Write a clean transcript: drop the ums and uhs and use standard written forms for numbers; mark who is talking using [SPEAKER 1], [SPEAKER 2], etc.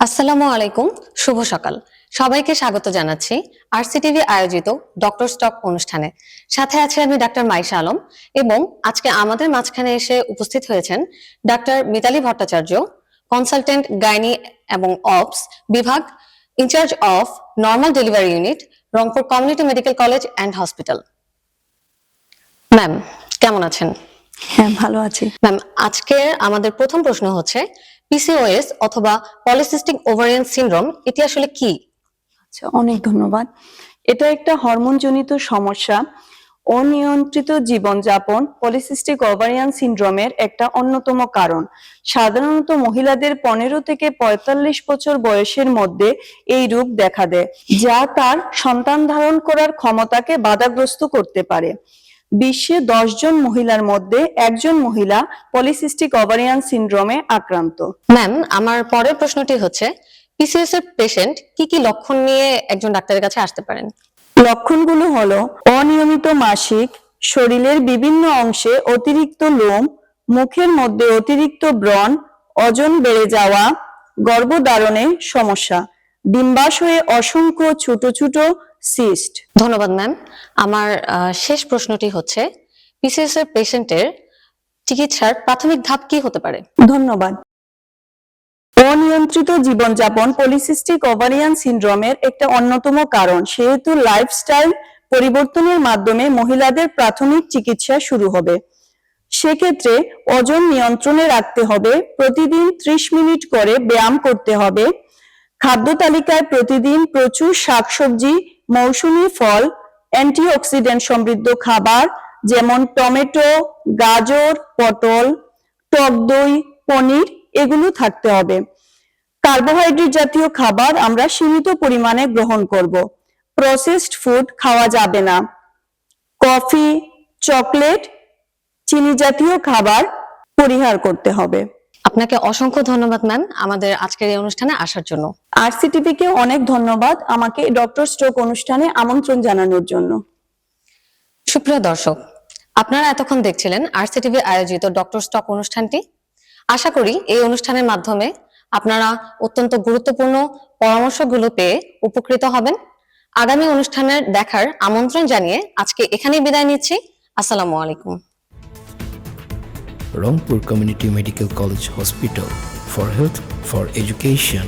[SPEAKER 1] আসসালামু আলাইকুম, শুভ সকাল। সবাইকে স্বাগত জানাচ্ছি আরসিটিভি আয়োজিত ডক্টর স্টক অনুষ্ঠানে। সাথে আছে আমি ডাক্তার মাইশা আলম এবং আজকে আমাদের মাঝখানে এসে উপস্থিত হয়েছেন doctor Mitali Bhattacharya, consultant gynae এবং অপস বিভাগ, in charge of normal delivery unit, Rangpur community medical college and hospital. Ma'am, কেমন আছেন?
[SPEAKER 2] হ্যাঁ, ভালো আছি
[SPEAKER 1] ম্যাম। আজকে আমাদের প্রথম প্রশ্ন হচ্ছে পিসিওএস অথবা পলিসিস্টিক ওভারিয়ান সিনড্রোম এটি আসলে কি?
[SPEAKER 2] আচ্ছা, অনেক ধন্যবাদ। এটা একটা হরমোনজনিত সমস্যা। অনিয়ন্ত্রিত জীবনযাপন পলিসিস্টিক ওভারিয়ান সিনড্রোমের একটা অন্যতম কারণ। সাধারণত মহিলাদের 15 থেকে 45 বছর বয়সের মধ্যে এই রোগ দেখা দেয়, যা তার সন্তান ধারণ করার ক্ষমতাকে বাধাগ্রস্ত করতে পারে। বিশ্বে 10 জন মহিলার মধ্যে একজন মহিলা পলিসিস্টিক ওভারিয়ান সিনড্রোমে আক্রান্ত।
[SPEAKER 1] ম্যাম, আমার পরের প্রশ্নটি হচ্ছে পিসিওএস এর পেশেন্ট কি কি লক্ষণ নিয়ে একজন ডাক্তারের কাছে আসতে পারেন?
[SPEAKER 2] লক্ষণগুলো হলো অনিয়মিত মাসিক, শরীরের বিভিন্ন অংশে অতিরিক্ত লোম, মুখের মধ্যে অতিরিক্ত ব্রণ, ওজন বেড়ে যাওয়া, গর্ভধারণে সমস্যা, ডিম্বাশয়ে অসংখ্য ছোট ছোট সিস্ট।
[SPEAKER 1] ধন্যবাদ ম্যাম। আমার শেষ প্রশ্নটি হচ্ছে পিসিওএস এর পেশেন্টের চিকিৎসার প্রাথমিক ধাপ কি হতে পারে?
[SPEAKER 2] ধন্যবাদ। অনিয়ন্ত্রিত জীবনযাপন পলিসিস্টিক ওভারিয়ান সিনড্রোমের একটা অন্যতম কারণ, সেহেতু লাইফস্টাইল পরিবর্তনের মাধ্যমে মহিলাদের প্রাথমিক চিকিৎসা শুরু হবে। সেক্ষেত্রে ওজন নিয়ন্ত্রণে রাখতে হবে, প্রতিদিন 30 মিনিট করে ব্যায়াম করতে হবে, খাদ্য তালিকায় প্রতিদিন প্রচুর শাকসবজি, মৌসুমী ফল, অ্যান্টিঅক্সিডেন্ট সমৃদ্ধ খাবার যেমন টমেটো, গাজর, পটল, টক দই, পনির এগুলো থাকতে হবে। কার্বোহাইড্রেট জাতীয় খাবার আমরা সীমিত পরিমাণে গ্রহণ করব। প্রসেসড ফুড খাওয়া যাবে না। কফি, চকলেট, চিনি জাতীয় খাবার পরিহার করতে হবে।
[SPEAKER 1] আপনাকে অসংখ্য ধন্যবাদ ম্যাম আমাদের আজকের এই অনুষ্ঠানে আসার জন্য।
[SPEAKER 2] আরসিটিভি কে অনেক ধন্যবাদ আমাকে ডক্টর স্ট্রোক অনুষ্ঠানে আমন্ত্রণ জানানোর জন্য।
[SPEAKER 1] সুপ্রিয় দর্শক, আপনারা এতক্ষণ দেখছিলেন আরসিটিভি আয়োজিত ডক্টর স্টক অনুষ্ঠানটি। আশা করি এই অনুষ্ঠানের মাধ্যমে আপনারা অত্যন্ত গুরুত্বপূর্ণ পরামর্শগুলো পেয়ে উপকৃত হবেন। আগামী অনুষ্ঠানের দেখার আমন্ত্রণ জানিয়ে আজকে এখানেই বিদায় নিচ্ছি। আসসালামু আলাইকুম।
[SPEAKER 3] Rangpur Community Medical College Hospital, for health, for education.